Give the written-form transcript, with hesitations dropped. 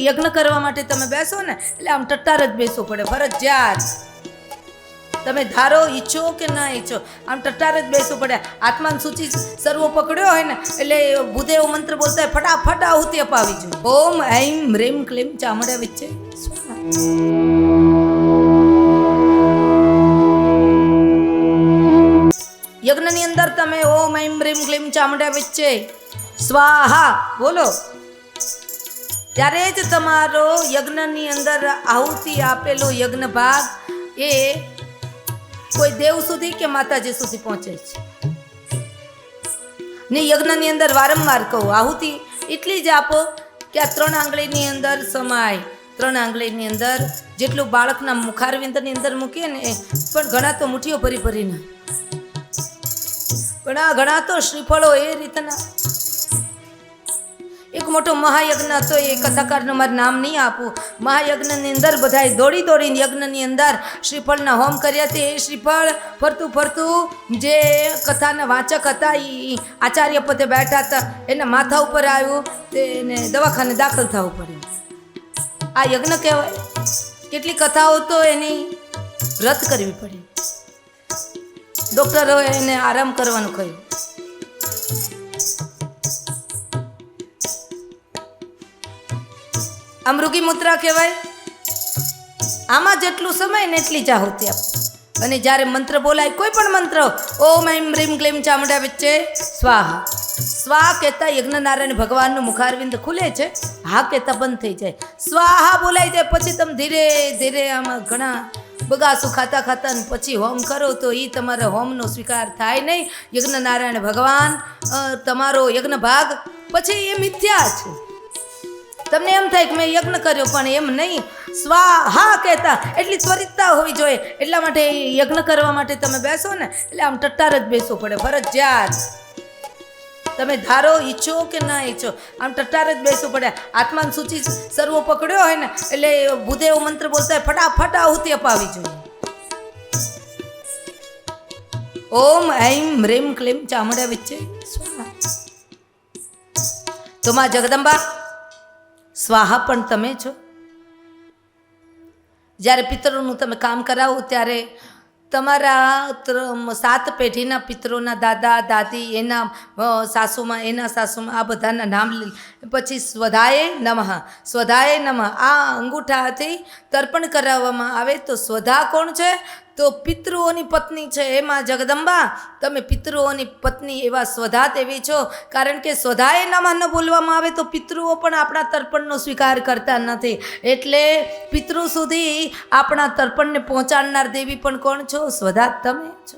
યજ્ઞ કરવા માટે તમે બેસો ને એટલે આમ ટટ્ટાર જ બેસવું પડે, ફરજિયાત. તમે ધારો ઈચ્છો કે ના ઈચ્છો આમ ટટ્ટાર જ બેસવું પડે. આત્માન સૂચિ સર્વો પકડ્યો હોય ને એટલે ભૂદેવ મંત્ર બોલતા હોય, ફટાફટ આહુતિ અપાવી જોઈએ. ઓમ ઐમ હ્રીમ ક્લીમ ચામુંડા વિચ્ચે સ્વાહા. યજ્ઞની અંદર તમે ઓમ ઐમ હ્રીમ ક્લીમ ચામુંડા વિચ્ચે સ્વાહા બોલો, ત્યારે જ તમારો યજ્ઞની અંદર આહુતિ આપેલો યજ્ઞ ભાગ એ કોઈ દેવ સુધી કે માતાજી સુધી પહોંચે છે. ને યજ્ઞની અંદર વારંવાર કહું, આહુતિ એટલી જ આપો કે આ 3 આંગળીની અંદર સમાય. 3 આંગળીની અંદર જેટલું બાળકના મુખારવિંદની અંદર મૂકીએ ને પણ ઘણા તો મુઠ્ઠીઓ ભરી ભરીને, ઘણા તો શ્રીફળો એ રીતના. એક મોટો મહાયજ્ઞ હતો, એ કથાકારનું મારું નામ નહીં આપું. મહાયજ્ઞની અંદર બધાએ દોડી દોડીને યજ્ઞની અંદર શ્રીફળના હોમ કર્યા તે. એ શ્રીફળ ફરતું ફરતું જે કથાના વાચક હતા એ આચાર્ય પદે બેઠા હતા, એના માથા ઉપર આવ્યું, તેને દવાખાને દાખલ થવું પડ્યું. આ યજ્ઞ કહેવાય. કેટલી કથાઓ તો એની રદ કરવી પડી. ડૉક્ટરોએ એને આરામ કરવાનું કહ્યું. આ મૃગી મુદ્રા કહેવાય. આમાં જેટલું સમય ને એટલી જ આહુતિ આપો. અને જ્યારે મંત્ર બોલાય, કોઈ પણ મંત્ર, ઓમ ઐમ હ્રીમ ક્લીમ ચામુંડા વિચ્ચે સ્વાહા, સ્વા કહેતા યજ્ઞનારાયણ ભગવાનનું મુખારવિંદ ખુલે છે, હા કહેતા બંધ થઈ જાય. સ્વાહા બોલાઈ જાય પછી તમે ધીરે ધીરે આમાં ઘણા બગાસું ખાતા ખાતા ને પછી હોમ કરો તો એ તમારા હોમનો સ્વીકાર થાય નહીં. યજ્ઞનારાયણ ભગવાન તમારો યજ્ઞ ભાગ પછી એ મિથ્યા છે. તમને એમ થાય કે મેં યજ્ઞ કર્યો, પણ એમ નહીં. સ્વાહા કહેતા એટલી ત્વરિતતા હોવી જોઈએ. એટલા માટે યજ્ઞ કરવા માટે તમે બેસો ને એટલે આમ ટટ્ટાર જ બેસવું પડે, ફરજિયાત. તમે ધારો ઈચ્છો કે ના ઈચ્છો આમ ટટ્ટાર જ બેસવું પડે. આત્માન સૂચિ સર્વો પકડ્યો હોય ને એટલે ભૂદેવ મંત્ર બોલતા હોય, ફટાફટ આહુતિ અપાવી જોઈએ. ઓમ ઐમ હ્રીમ ક્લીમ ચામુંડા વિચ્ચે સ્વાહા. તો માં જગદંબા સ્વાહા પણ તમે છો. જ્યારે પિતરોનું તમે કામ કરાવો ત્યારે તમારા 7 પેઢીના પિતરોના દાદા દાદી, એના સાસુમાં, એના સાસુમાં, આ બધાના નામ પછી સ્વધાય નમઃ, સ્વધાય નમઃ આ અંગૂઠાથી તર્પણ કરાવવામાં આવે. તો સ્વધા કોણ છે? તો પિતૃઓની પત્ની છે. એમાં જગદંબા તમે પિતૃઓની પત્ની એવા સ્વધા દેવી છો. કારણ કે સ્વધાએ નમઃ ન બોલવામાં આવે તો પિતૃઓ પણ આપણા તર્પણનો સ્વીકાર કરતા નથી. એટલે પિતૃ સુધી આપણા તર્પણને પહોંચાડનાર દેવી પણ કોણ છો? સ્વધા તમે છો.